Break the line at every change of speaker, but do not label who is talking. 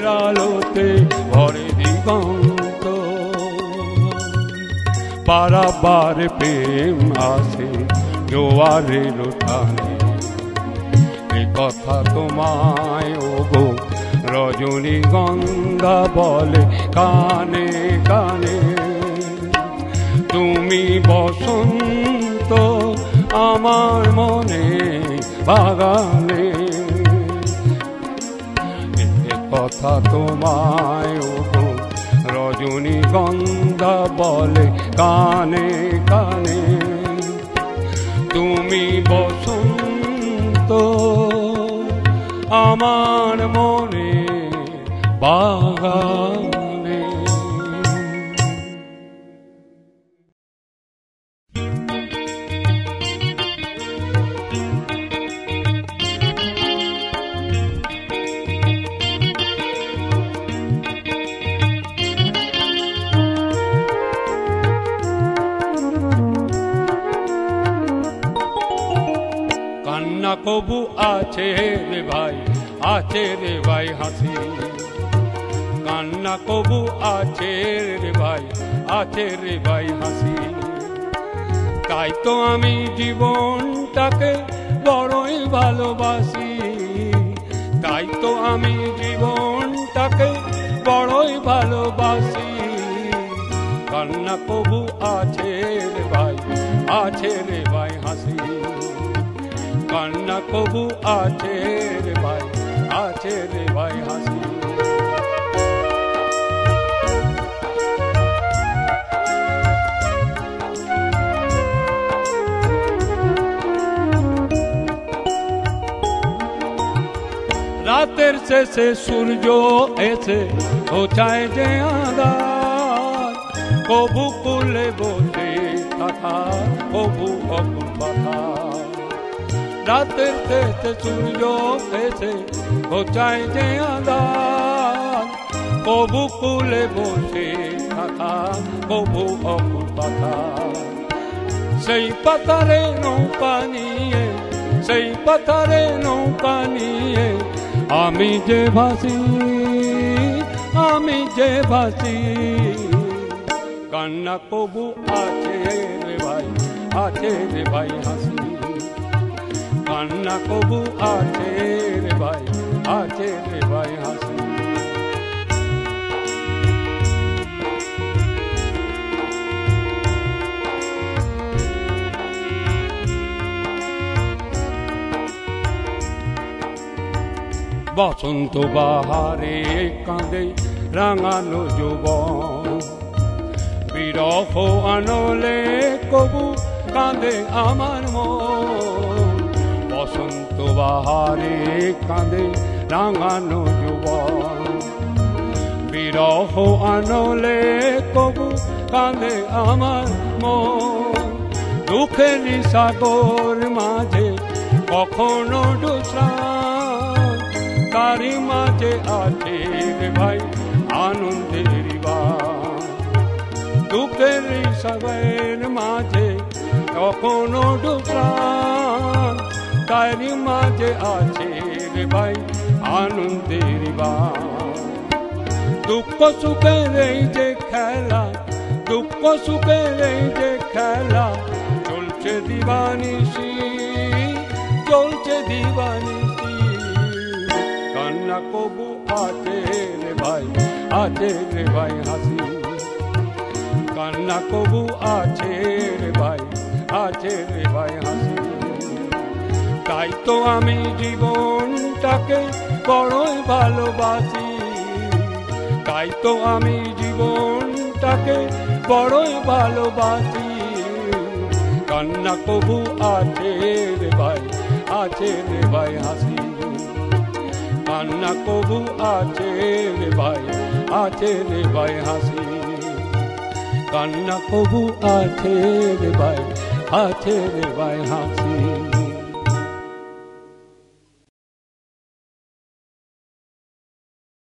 ভোরের আলোতে ভরে দিগন্ত পারাবার প্রেম আসে জোয়ারের টানে এ কথা তোমায় ওগো রজনীগন্ধা বলে কানে কানে তুমি বসন্ত আমার মনে বাগানে এ কথা তোমায় ওগো রজনীগন্ধা বলে কানে কানে তুমি বসন্ত আমার মনে বাগানে কান্না কবু আছে রে ভাই আছে রে ভাই হাসি কান্না কবু আছে রে ভাই আছে রে ভাই হাসি তাই তো আমি জীবনটাকে বড়ই ভালোবাসি তাই তো আমি জীবনটাকে বড়ই ভালোবাসি কান্না কবু আছে রে ভাই আছে রে ভাই হাসি কান্না কবু আছে রে ভাই আছে রে ভাই হাসি রাতের শেষে সূর্য এসে ঘোচায় যে আঁধার কবু কুলে বসে থাকা কবু অকুল কথা রাতের শেষে সূর্য এসে ঘোচায় যে আঁধার কবু কুলে বসে থাকা কবু অকুল কথা সেই পাতারে নৌকা নিয়ে সেই পাতারে নৌকা নিয়ে আমি যে ভাসি কান্না কবু আছে রে ভাই আছে রে ভাই হাসি কান্না কবু আছে রে ভাই আছে রে ভাই হাসি বসন্ত বাহারে কাঁদে রাঙানো যৌবন বিরহ আনলে কবু কাঁদে আমার মন বসন্ত বাহারে কাঁদে রাঙানো যৌবন বিরহ আনলে কবু কাঁদে আমার মন দুঃখের সাগর মাঝে কখনো ডুবলাম তারি মাঝে আছে রে ভাই আনন্দের বান দুঃখের সাগর মাঝে কখনো ডুবলাম তারি মাঝে আছে রে ভাই আনন্দের বান দুঃখ সুখের এই যে খেলা দুঃখ সুখের এই যে খেলা চলছে দিবানিশি চলছে দিবানিশি কান্না কবু আছে রে ভাই আছে রে ভাই হাসি কান্না কবু আছে রে ভাই আছে রে ভাই হাসি তাই তো আমি জীবনটাকে বড়ই ভালোবাসি তাই তো আমি জীবনটাকে বড়ই ভালোবাসি কান্না কবু আছে রে ভাই আছে রে ভাই হাসি কান্না কবু আছে রে ভাই আছে রে ভাই হাসি কান্না কবু আছে রে ভাই আছে রে ভাই হাসি